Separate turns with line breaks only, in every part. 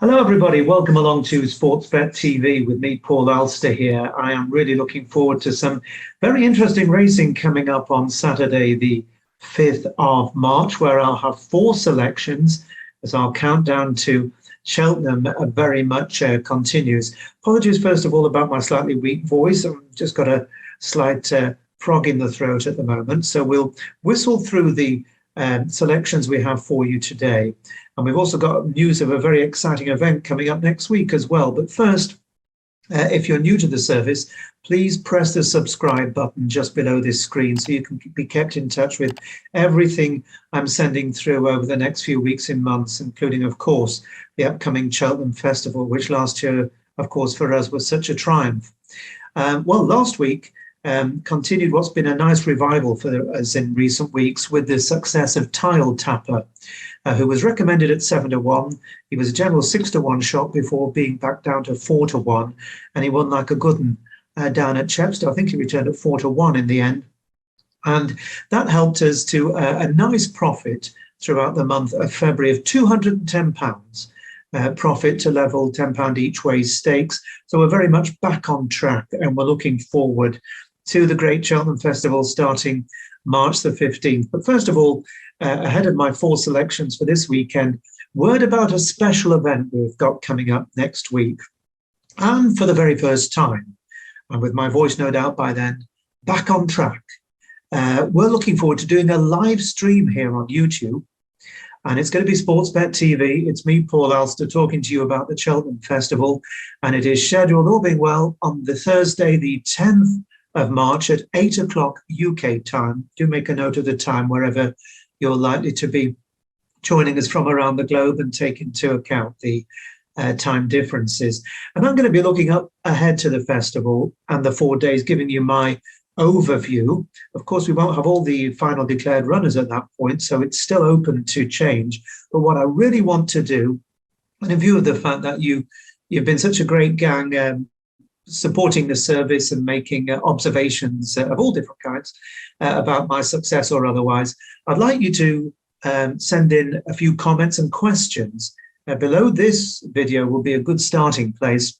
Hello, everybody. Welcome along to Sportsbet TV with me, Paul Alster here. I am really looking forward to some very interesting racing coming up on Saturday, the 5th of March, where I'll have 4 selections as our countdown to Cheltenham very much continues. Apologies, first of all, about my slightly weak voice. I've just got a slight frog in the throat at the moment. So we'll whistle through the selections we have for you today. And we've also got news of a very exciting event coming up next week as well. But first, if you're new to the service, please press the subscribe button just below this screen so you can be kept in touch with everything I'm sending through over the next few weeks and months, including, of course, the upcoming Cheltenham Festival, which last year, of course, for us was such a triumph. Well, last week continued what's been a nice revival for us in recent weeks with the success of Tile Tapper, who was recommended at 7-1. He was a general 6-1 shot before being back down to 4-1, and he won like a good one down at Chepstow. I think he returned at 4-1 in the end, and that helped us to a nice profit throughout the month of February of £210. Profit to level £10 each way stakes. So we're very much back on track, and we're looking forward to the Great Cheltenham Festival starting March the 15th. But first of all, ahead of my 4 selections for this weekend, word about a special event we've got coming up next week. And for the very first time, and with my voice no doubt by then, back on track, we're looking forward to doing a live stream here on YouTube. And it's going to be Sportsbet TV. It's me, Paul Alster, talking to you about the Cheltenham Festival. And it is scheduled, all being well, on the Thursday, the 10th of March at 8 o'clock UK time. Do make a note of the time wherever you're likely to be joining us from around the globe and take into account the time differences. And I'm going to be looking up ahead to the festival and the 4 days, giving you my overview. Of course, we won't have all the final declared runners at that point, so it's still open to change. But what I really want to do, and in view of the fact that you've been such a great gang supporting the service and making observations of all different kinds about my success or otherwise, I'd like you to send in a few comments and questions. Below this video will be a good starting place.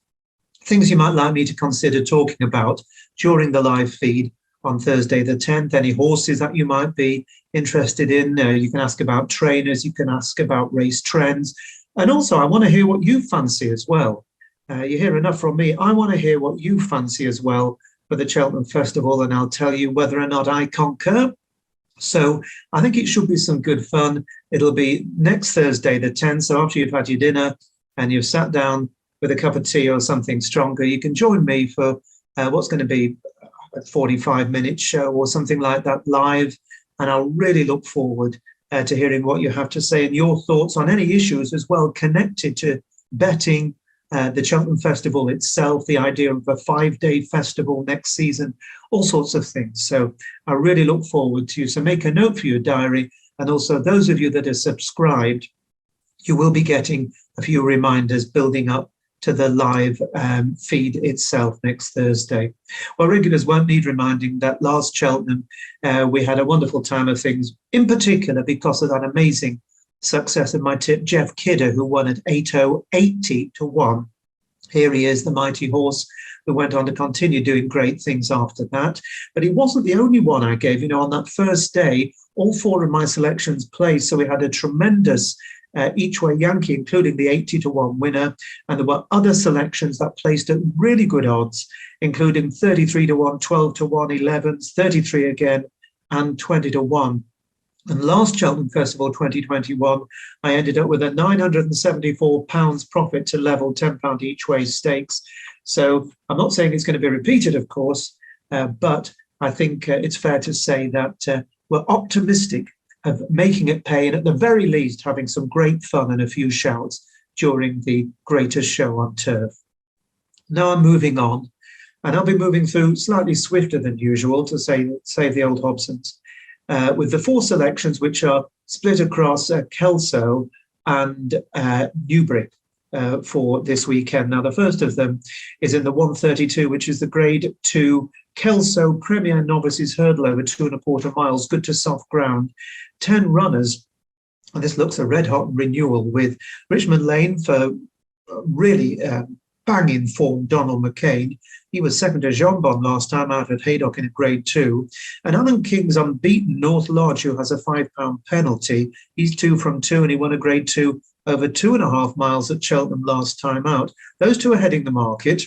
Things you might like me to consider talking about during the live feed on Thursday the 10th, any horses that you might be interested in. You can ask about trainers, you can ask about race trends. And also, I want to hear what you fancy as well. You hear enough from me. I want to hear what you fancy as well for the Cheltenham Festival, and I'll tell you whether or not I concur. So I think it should be some good fun. It'll be next Thursday the 10th. So after you've had your dinner and you've sat down with a cup of tea or something stronger, you can join me for what's going to be a 45-minute show or something like that live. And I'll really look forward to hearing what you have to say and your thoughts on any issues as well connected to betting, the Cheltenham Festival itself, the idea of a 5-day festival next season, all sorts of things. So I really look forward to you. So make a note for your diary. And also those of you that are subscribed, you will be getting a few reminders building up to the live feed itself next Thursday. Well, regulars won't need reminding that last Cheltenham, we had a wonderful time of things, in particular because of that amazing success of my tip, Jeff Kidder, who won at 80-1. Here he is, the mighty horse who went on to continue doing great things after that. But he wasn't the only one I gave. On that first day, all 4 of my selections placed. So we had a tremendous each way Yankee, including the 80-1 winner. And there were other selections that placed at really good odds, including 33-1, 12-1, 11s, 33 again, and 20-1. And last Cheltenham Festival 2021, I ended up with a £974 profit to level £10 each way stakes. So I'm not saying it's going to be repeated, of course, but I think it's fair to say that we're optimistic of making it pay, and at the very least having some great fun and a few shouts during the greatest show on turf. Now I'm moving on, and I'll be moving through slightly swifter than usual to save the old Hobsons. With the 4 selections, which are split across Kelso and Newbury for this weekend. Now, the first of them is in the 132, which is the Grade 2 Kelso Premier Novices Hurdle over 2.25 miles, good to soft ground. 10 runners, and this looks a red-hot renewal with Richmond Lane for really banging form, Donald McCain. He was second to Jean-Bon last time out at Haydock in Grade 2. And Alan King's unbeaten North Lodge, who has a £5 penalty. He's 2 from 2, and he won a Grade 2 over 2.5 miles at Cheltenham last time out. Those two are heading the market.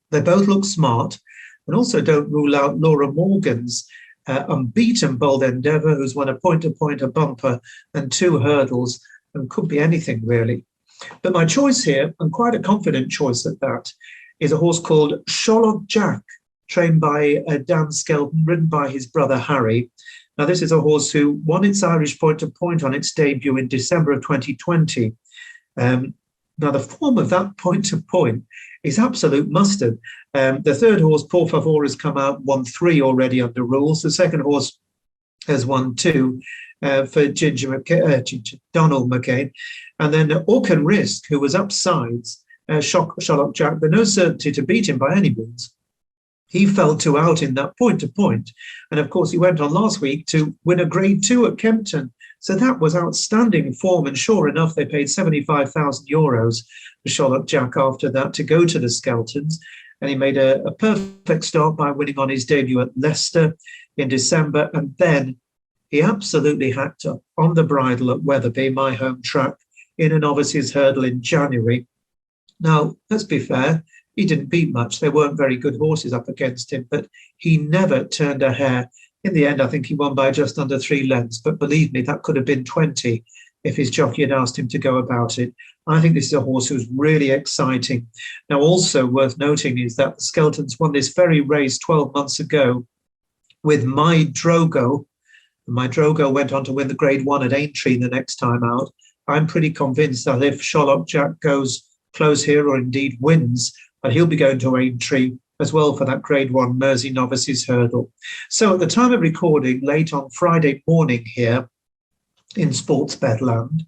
They both look smart, and also don't rule out Laura Morgan's unbeaten Bold Endeavour, who's won a point-to-point, a bumper, and 2 hurdles, and could be anything really. But my choice here, and quite a confident choice at that, is a horse called Sherlock Jack, trained by Dan Skelton, ridden by his brother Harry. Now, this is a horse who won its Irish point-to-point on its debut in December of 2020. Now, the form of that point-to-point is absolute mustard. The third horse, Por Favor, has come out, won 3 already under rules. The second horse has won 2 for Donald McCain. And then Orcan Risk, who was upsides, Sherlock Jack, but no certainty to beat him by any means. He fell 2 out in that point-to-point. And of course, he went on last week to win a Grade 2 at Kempton. So that was outstanding form. And sure enough, they paid €75,000 for Sherlock Jack after that to go to the Skeltons. And he made a perfect start by winning on his debut at Leicester in December. And then he absolutely hacked up on the bridle at Wetherby, my home track, in a novices hurdle in January. Now, let's be fair, he didn't beat much. There weren't very good horses up against him, but he never turned a hair. In the end, I think he won by just under 3 lengths, but believe me, that could have been 20 if his jockey had asked him to go about it. I think this is a horse who's really exciting. Now, also worth noting is that the Skeltons won this very race 12 months ago with My Drogo. My Drogo went on to win the Grade 1 at Aintree the next time out. I'm pretty convinced that if Sherlock Jack goes close here, or indeed wins, that he'll be going to Aintree as well for that Grade 1 Mersey Novices Hurdle. So at the time of recording, late on Friday morning here in Sportsbet land,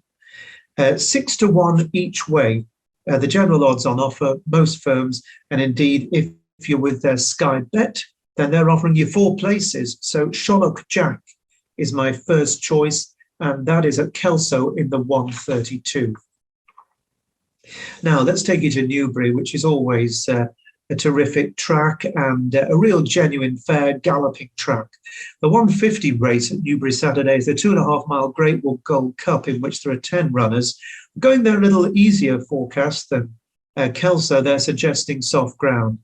6-1 each way. The general odds on offer, most firms, and indeed if you're with their Sky Bet, then they're offering you 4 places. So Sherlock Jack is my first choice, and that is at Kelso in the 132. Now, let's take you to Newbury, which is always a terrific track and a real genuine fair galloping track. The 150 race at Newbury Saturday is the 2.5-mile Great Wood Gold Cup, in which there are 10 runners. Going there a little easier forecast than Kelso, they're suggesting soft ground.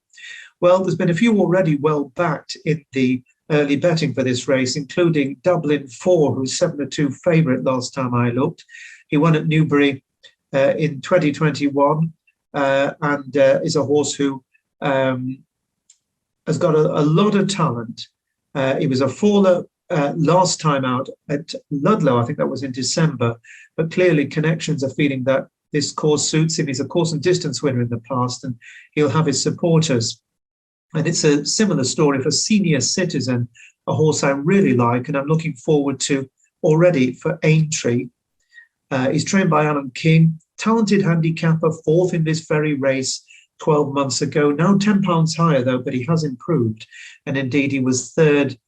Well, there's been a few already well backed in the early betting for this race, including Dublin 4, who's 7-2 favourite last time I looked. He won at Newbury in 2021 and is a horse who has got a lot of talent. He was a faller last time out at Ludlow, I think that was in December, but clearly connections are feeling that this course suits him. He's a course and distance winner in the past, and he'll have his supporters. And it's a similar story for Senior Citizen, a horse I really like and I'm looking forward to already for Aintree. He's trained by Alan King, talented handicapper, 4th in this very race 12 months ago. Now £10 higher though, but he has improved. And indeed, he was 3rd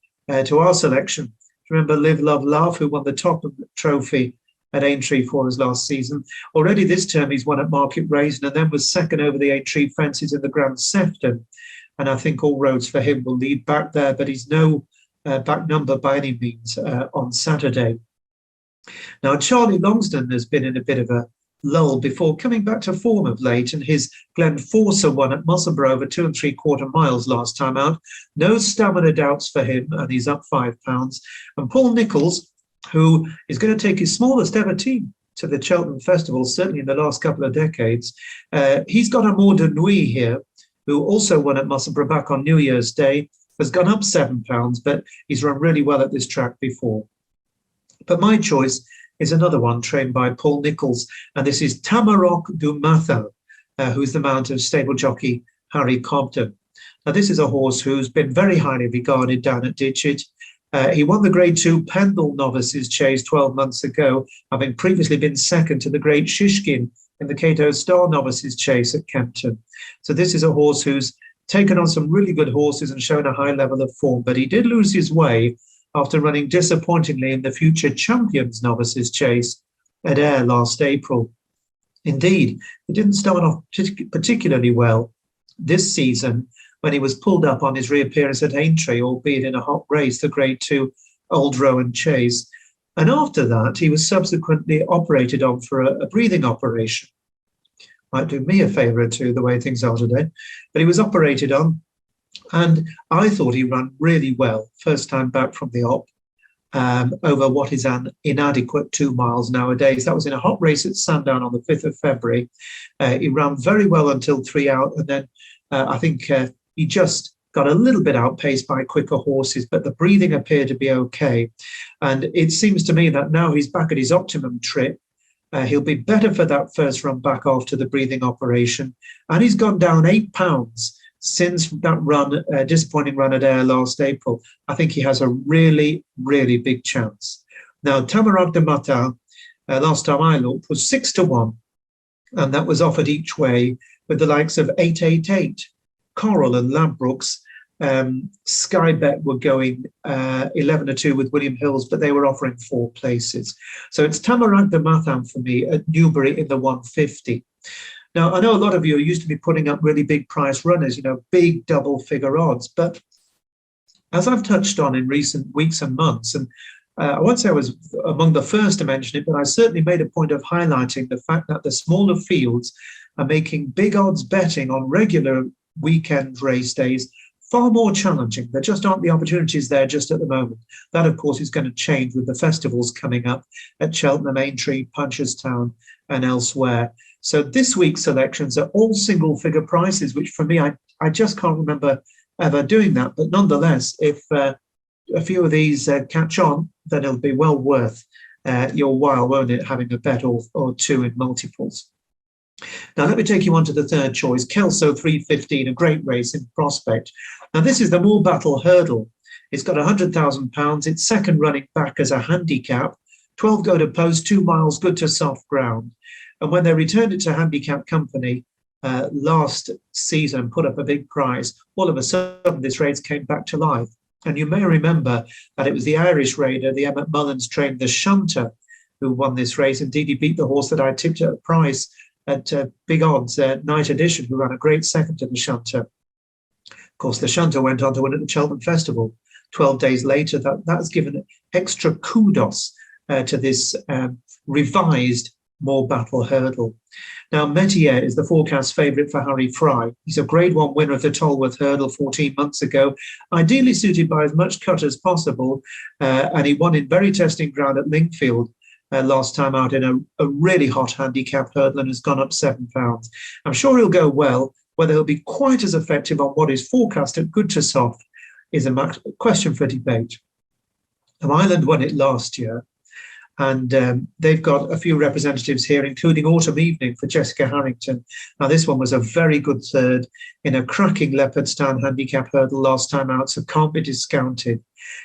to our selection. Remember Live, Love, Laugh, who won the top of the trophy at Aintree for us last season. Already this term, he's won at Market Raisin and then was 2nd over the Aintree fences in the Grand Sefton. And I think all roads for him will lead back there, but he's no back number by any means on Saturday. Now, Charlie Longsdon has been in a bit of a lull before coming back to form of late, and his Glenforsa won at Musselburgh over 2 3/4 miles last time out. No stamina doubts for him, and he's up £5. And Paul Nicholls, who is going to take his smallest ever team to the Cheltenham Festival, certainly in the last couple of decades. He's got Amour de Nuit here, who also won at Musselburgh back on New Year's Day, has gone up £7, but he's run really well at this track before. But my choice is another one trained by Paul Nicholls, and this is Tamarok du Matin, who's the mount of stable jockey Harry Cobden. Now, this is a horse who's been very highly regarded down at Ditchit. He won the Grade 2 Pendle Novices Chase 12 months ago, having previously been 2nd to the Great Shishkin in the Cato Star Novices Chase at Kempton. So this is a horse who's taken on some really good horses and shown a high level of form, but he did lose his way after running disappointingly in the Future Champions Novices Chase at Ayr last April. Indeed, it didn't start off particularly well this season when he was pulled up on his reappearance at Aintree, albeit in a hot race, the Grade 2 Old Rowan Chase. And after that, he was subsequently operated on for a breathing operation. Might do me a favour or two, the way things are today. But he was operated on, and I thought he ran really well, first time back from the op, over what is an inadequate 2 miles nowadays. That was in a hot race at Sandown on the 5th of February. He ran very well until 3 out, and then I think he just got a little bit outpaced by quicker horses, but the breathing appeared to be okay. And it seems to me that now he's back at his optimum trip. He'll be better for that first run back after the breathing operation. And he's gone down 8 pounds since that run, disappointing run at Ayr last April. I think he has a really, really big chance. Now, Tamarack de Matin, last time I looked, was 6-1. And that was offered each way with the likes of 888, Coral and Ladbrokes. Sky Bet were going 11-2 with William Hills, but they were offering 4 places. So it's Tamarack de Matin for me at Newbury in the 150. Now, I know a lot of you are used to be putting up really big price runners, big double figure odds. But as I've touched on in recent weeks and months, and I won't say I was among the first to mention it, but I certainly made a point of highlighting the fact that the smaller fields are making big odds betting on regular weekend race days far more challenging. There just aren't the opportunities there just at the moment. That, of course, is going to change with the festivals coming up at Cheltenham, Aintree, Punchestown and elsewhere. So this week's selections are all single-figure prices, which for me, I just can't remember ever doing that. But nonetheless, if a few of these catch on, then it'll be well worth your while, won't it, having a bet or two in multiples. Now, let me take you on to the third choice, Kelso 315, a great race in prospect. Now, this is the Morebattle Hurdle. It's got £100,000. It's second running back as a handicap. 12 go to post, 2 miles, good to soft ground. And when they returned it to Handicap Company last season and put up a big prize, all of a sudden this race came back to life. And you may remember that it was the Irish raider, the Emmett Mullins trained, the Shunter, who won this race. Indeed, he beat the horse that I tipped at a price at big odds, Night Edition, who ran a great second to the Shunter. Of course, the Shunter went on to win at the Cheltenham Festival 12 days later. That's given extra kudos to this revised Morebattle Hurdle. Now, Metier is the forecast favourite for Harry Fry. He's a Grade 1 winner of the Tolworth Hurdle 14 months ago, ideally suited by as much cut as possible, and he won in very testing ground at Linkfield last time out in a really hot handicap hurdle and has gone up 7 pounds. I'm sure he'll go well. Whether he'll be quite as effective on what is forecast at good to soft is a question for debate. Ireland won it last year, and they've got a few representatives here, including Autumn Evening for Jessica Harrington. Now, this one was a very good third in a cracking Leopardstown handicap hurdle last time out, so can't be discounted.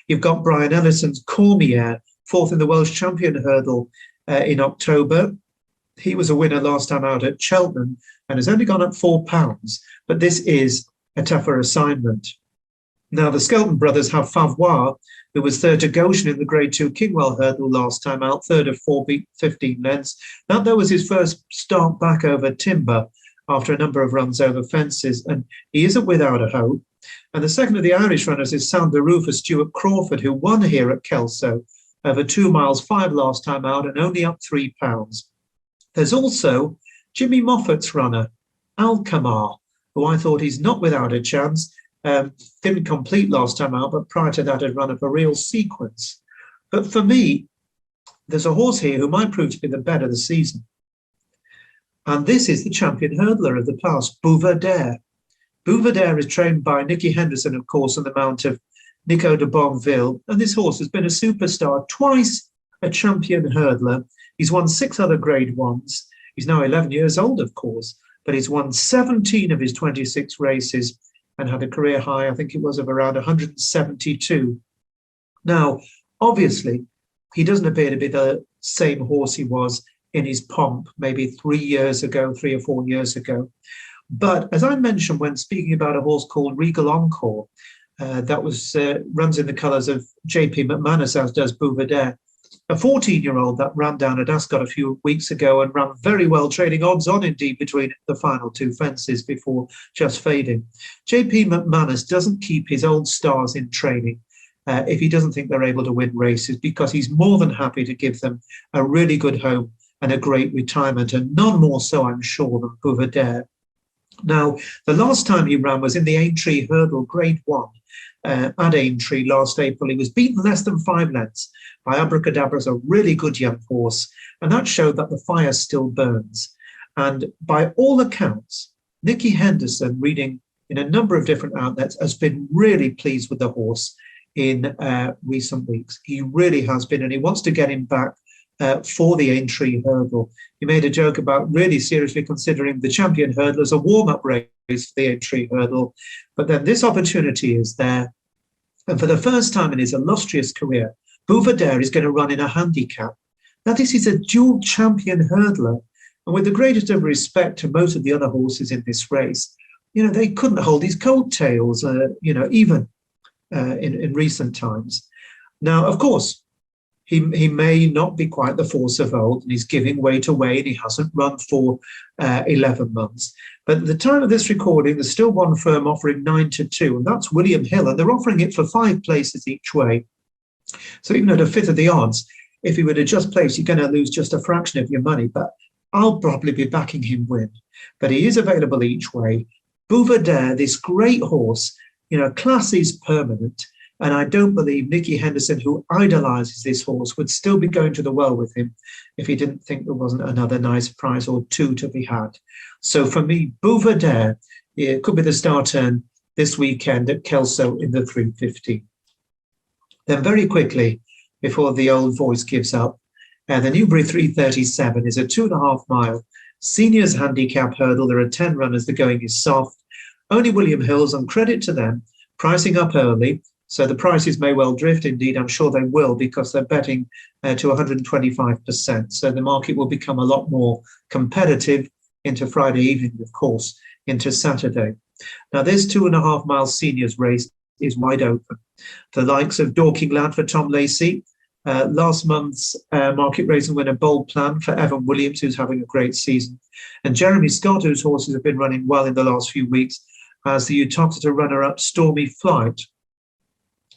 You've got Brian Ellison's Cormier, fourth in the Welsh Champion Hurdle in October. He was a winner last time out at Cheltenham and has only gone up 4 pounds, but this is a tougher assignment. Now, the Skelton brothers have Favois, who was third to Goshen in the Grade 2 Kingwell Hurdle last time out, third of 4 beat 15 lengths. That was his first start back over timber after a number of runs over fences, and he isn't without a hope. And the second of the Irish runners is Sound the Roof for Stuart Crawford, who won here at Kelso over 2 miles 5 last time out and only up 3 pounds. There's also Jimmy Moffat's runner, Alkamar, who I thought he's not without a chance. Didn't complete last time out, but prior to that had run up a real sequence. But for me, there's a horse here who might prove to be the bet of the season. And this is the champion hurdler of the past, Bouvardere. Bouvardere is trained by Nicky Henderson, of course, on the mount of Nico de Bonville. And this horse has been a superstar, twice a champion hurdler. He's won 6 other Grade 1s. He's now 11 years old, of course, but he's won 17 of his 26 races and had a career high, I think it was, of around 172. Now, obviously, he doesn't appear to be the same horse he was in his pomp maybe 3 or 4 years ago. But as I mentioned when speaking about a horse called Regal Encore, that runs in the colours of J.P. McManus, as does Bouvardere, a 14-year-old that ran down at Ascot a few weeks ago and ran very well, trading odds on indeed between the final two fences before just fading. JP McManus doesn't keep his old stars in training if he doesn't think they're able to win races, because he's more than happy to give them a really good home and a great retirement, and none more so, I'm sure, than Bouvardere. Now, the last time he ran was in the Aintree Hurdle Grade 1 at Aintree last April. He was beaten less than 5 lengths by Abracadabra's a really good young horse, and that showed that the fire still burns. And by all accounts, Nicky Henderson, reading in a number of different outlets, has been really pleased with the horse in recent weeks. He really has been, and he wants to get him back for the Aintree Hurdle. He made a joke about really seriously considering the Champion Hurdle as a warm-up race for the Aintree Hurdle. But then this opportunity is there. And for the first time in his illustrious career, Bouvardere is going to run in a handicap. Now, this is a dual champion hurdler. And with the greatest of respect to most of the other horses in this race, they couldn't hold his coattails, even in recent times. Now, of course, he may not be quite the force of old, and he's giving weight away, and he hasn't run for 11 months. But at the time of this recording, there's still one firm offering 9-2, and that's William Hill, and they're offering it for 5 places each way. So even at a fifth of the odds, if he were to just place, you're going to lose just a fraction of your money. But I'll probably be backing him win. But he is available each way. Bouvardere, this great horse, class is permanent. And I don't believe Nicky Henderson, who idolises this horse, would still be going to the well with him if he didn't think there wasn't another nice prize or two to be had. So for me, Bouvardere, it could be the star turn this weekend at Kelso in the 350. Then very quickly, before the old voice gives up, the Newbury 337 is a 2.5 mile seniors handicap hurdle. There are 10 runners. The going is soft. Only William Hill's, on credit to them, pricing up early. So the prices may well drift. Indeed, I'm sure they will, because they're betting to 125%. So the market will become a lot more competitive into Friday evening, of course, into Saturday. Now, this 2.5 mile seniors race is wide open. The likes of Dorking Lad for Tom Lacey, last month's market racing winner Bold Plan for Evan Williams, who's having a great season, and Jeremy Scott, whose horses have been running well in the last few weeks, as the Uttoxeter runner-up Stormy Flight.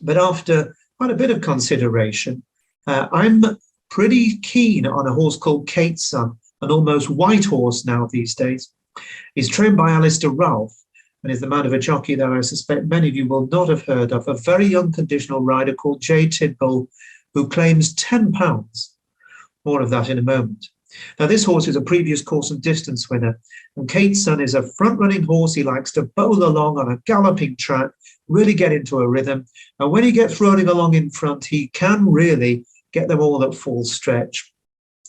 But after quite a bit of consideration, I'm pretty keen on a horse called Kate's Son, an almost white horse now these days. He's trained by Alster Ralph and is the man of a jockey that I suspect many of you will not have heard of, a very unconditional rider called J. Tidbull, who claims £10. More of that in a moment. Now, this horse is a previous course and distance winner, and Kate's Son is a front-running horse. He likes to bowl along on a galloping track, really get into a rhythm, and when he gets rolling along in front, he can really get them all at full stretch.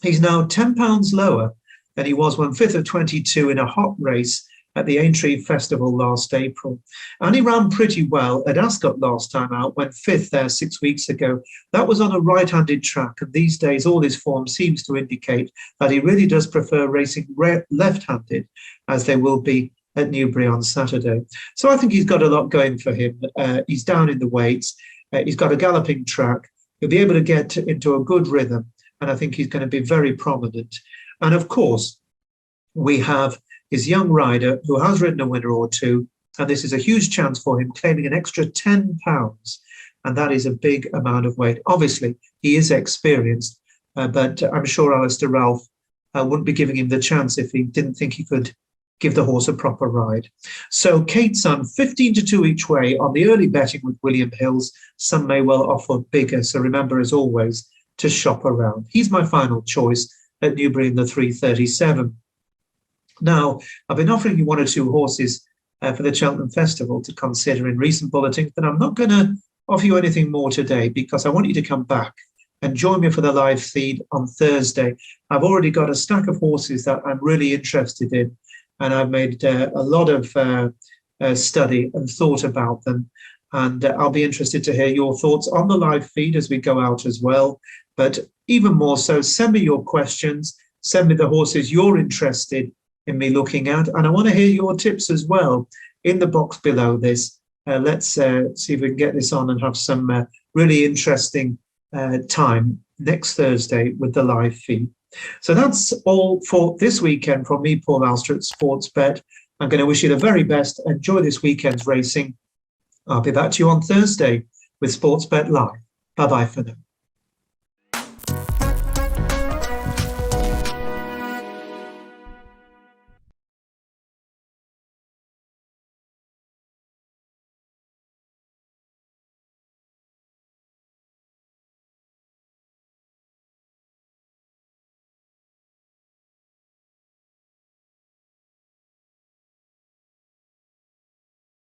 He's now £10 lower than he was when 5th of 22 in a hot race at the Aintree Festival last April. And he ran pretty well at Ascot last time out, went 5th there 6 weeks ago. That was on a right-handed track, and these days all his form seems to indicate that he really does prefer racing left-handed, as they will be at Newbury on Saturday. So I think he's got a lot going for him. He's down in the weights. He's got a galloping track. He'll be able to get into a good rhythm, and I think he's going to be very prominent. And of course, we have his young rider who has ridden a winner or two, and this is a huge chance for him, claiming an extra £10, and that is a big amount of weight. Obviously, he is experienced, but I'm sure Alster Ralph wouldn't be giving him the chance if he didn't think he could give the horse a proper ride. So Kate's Son, 15-2 each way on the early betting with William Hills. Some may well offer bigger, so remember, as always, to shop around. He's my final choice at Newbury in the 337. Now, I've been offering you one or two horses for the Cheltenham Festival to consider in recent bulletins, but I'm not going to offer you anything more today, because I want you to come back and join me for the live feed on Thursday. I've already got a stack of horses that I'm really interested in, and I've made a lot of study and thought about them. And I'll be interested to hear your thoughts on the live feed as we go out as well. But even more so, send me your questions, send me the horses you're interested in me looking at. And I want to hear your tips as well in the box below this. Let's see if we can get this on and have some really interesting time next Thursday with the live feed. So that's all for this weekend from me, Paul Alster at Sportsbet. I'm going to wish you the very best. Enjoy this weekend's racing. I'll be back to you on Thursday with Sportsbet Live. Bye-bye for now.